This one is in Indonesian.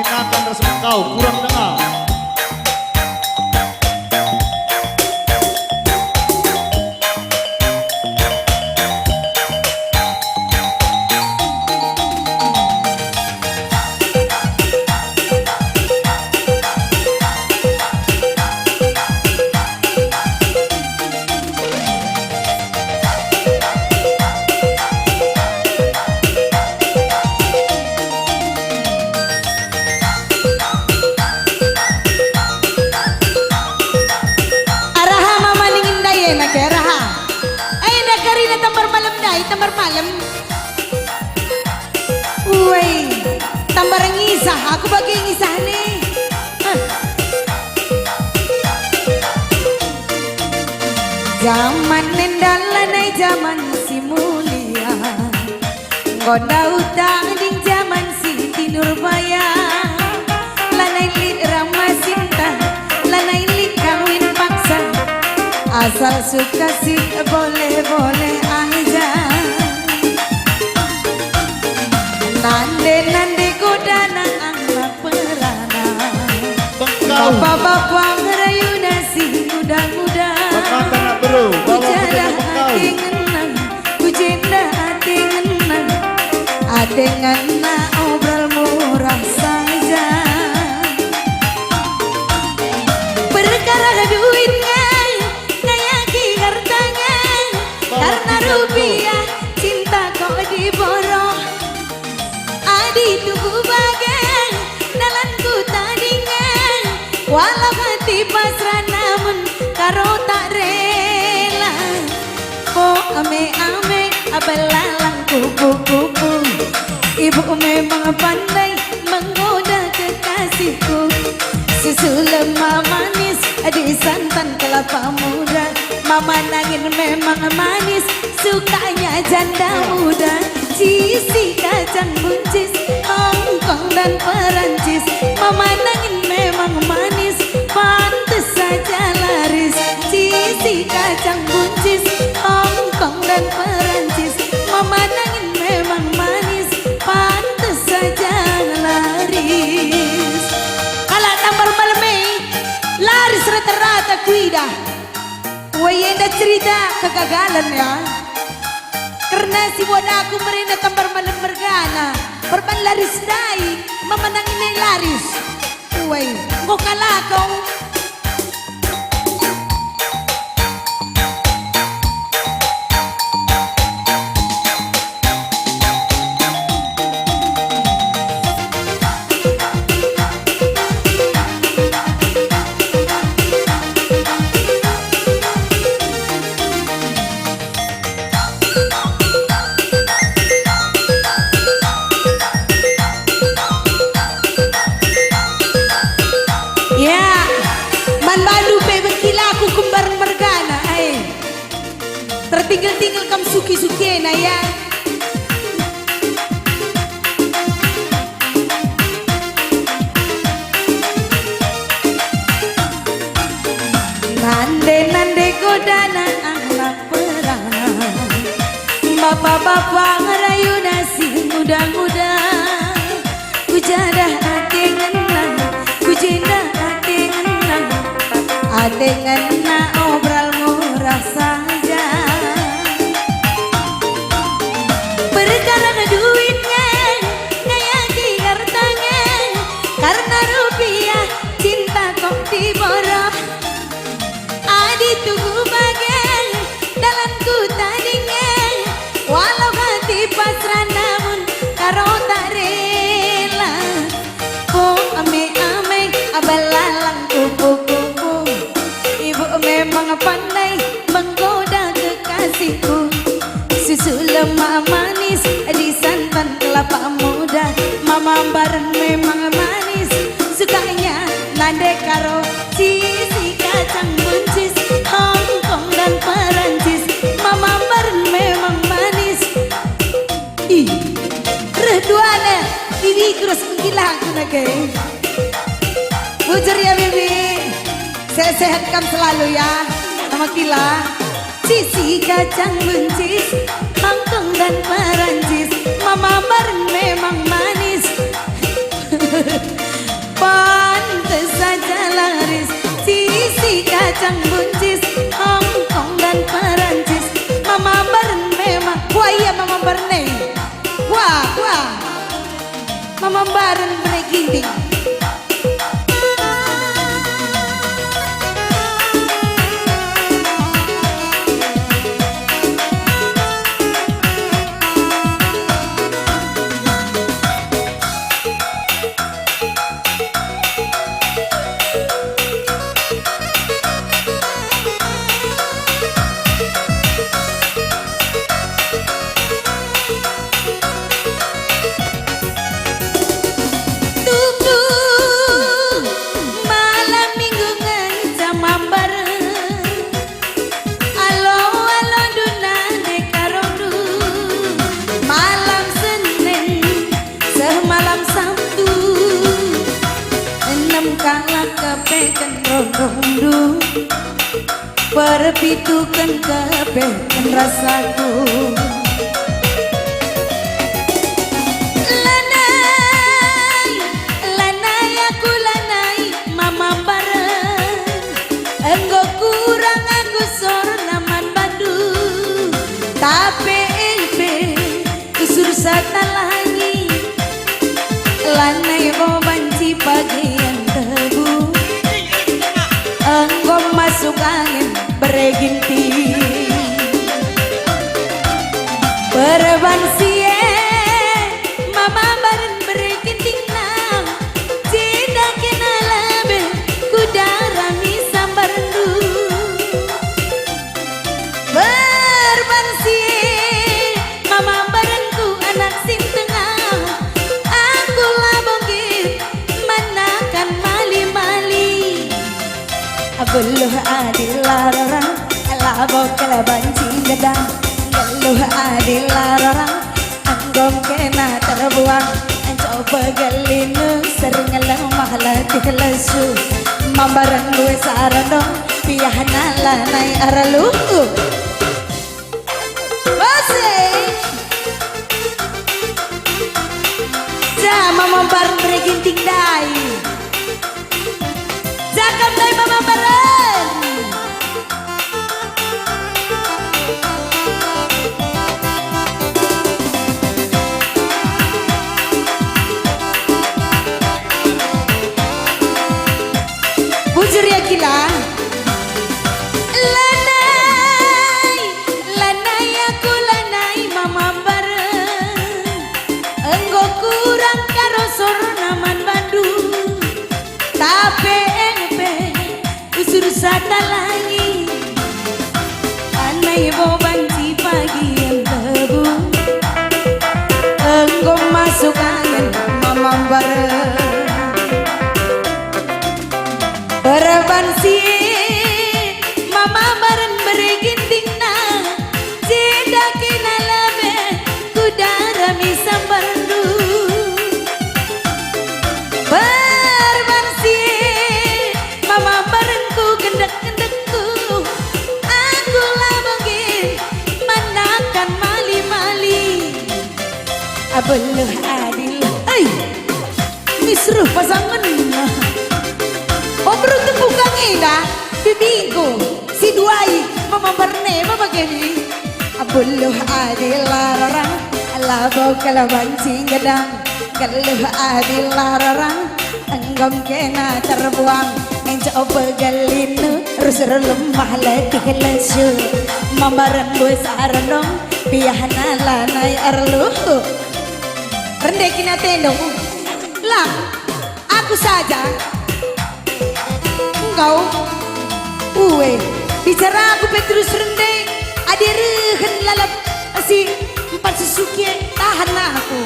Tindakan resmi kau kurang dengar. Tambar malam, woi, tambar ngisah, aku bagi ngisah nih. Zaman nendalanai zaman si mulia, ngoda utang ding zaman si Nurbaya, lanai lit ramah cinta, lanai lit kawin paksa, asal suka sih boleh-boleh aja. Nande godana anak perana, bapak-bapak ngerayu nasi muda-muda. Bapak tak bro, Ujada hati ngenang, ujenda hati ngenang, ade ngena obrol murah saja. Perkara duitnya, ngayaki hartanya, karena rupiah cinta kok diborong. Adi tubuh bagai dalanku tandingan, walau hati pasrah namun karo tak rela. Oh ame-ame abalalang kupu-kupu, ibu memang pandai menggoda kekasihku. Susu lemah manis di santan kelapa muda, mama nangin memang manis, sukanya janda muda. Sisi kacang buncis, Hongkong dan Perancis, mama nangin memang manis, pantes saja laris. Sisi kacang buncis, Hongkong dan Perancis, mama nangin memang manis, pantes saja laris. Kalau tambar malam laris rata-rata kuida. Wayenda cerita kegagalan ya. Karena si wadaku merenda tambar malam mergana, perban laris dai, memenang ini laris. Woi, kok kalah kau? Tertinggal-tinggal kam suki-suki na ya. Nande godana anak perana, bapak-bapak ngerayu nasi muda-muda. Kujadah ade ngenang, kujenda ade ngenang, ade ngena obral murah saja. Perkara duitnya, ngayaki hartanya, karena rupiah cinta kok diborong. Adi tunggu bagai dalanku tandingan, walau hati pasrah namun karo tak rela. Oh ame-ame abalalang kupu-kupu, ibu memang pandai menggoda kekasihku. Susu lemah manis di santan kelapa muda, mama bareng memang manis, sukanya nade karo sisi kacang buncis, Hongkong dan Perancis, mama bareng memang manis. Ih, reduana ini terus gila aku nage. Bujur ya bibi, sehat kamu selalu ya, sama kila. Sisi kacang buncis, Hongkong dan Perancis, mama bareng memang manis. Mamambaran Bereginting. Kala kepekan rondu perpitukan kepekan rasaku lanai aku lanai mama bareng enggo kurang aku sornaman badu tapi kusur satalangi lanai mau banci bagian tebu engkau masuk angin bereginti berbansie mama bareng bereginting nang cina kena labe kudarami sambarendu berbansie mama barengku anak sing tengah aku labongit manakan mali-mali abuluh adil larang labok kelabancing gedang galuh adil larang anggong kena terbuang coba galinu sering lemah latih lesu mambarang gue sarano piyahana lanai aralu mama bareng bereginting dai zakam dai mama bareng bujur ya gila lanai aku lanai mama bareng enggo kurang sornaman bandu tapi usur satalangi anai mau banci pagi yang tebu engkau masuk angin mamam bareng berbansi mama bareng bereginting na jeda kena labe kudarami sambarendu berbansi mama barengku gendek-gendekku aku labongin manakan mali-mali abuluh adil misruh pasangan oh beruntung bukan ina bibiku si duai mama berne mama gini abuluh adil larang labok kalabancing gedang galuh adil larang enggom kena terbuang coba galinu terus lemah latih lesu mambaran gue saranong piyahana lanai arlu rendekin atendong lang aku saja engkau uwe bicara aku Petrus rendeng adirehen lalap si empat sesuki tahan aku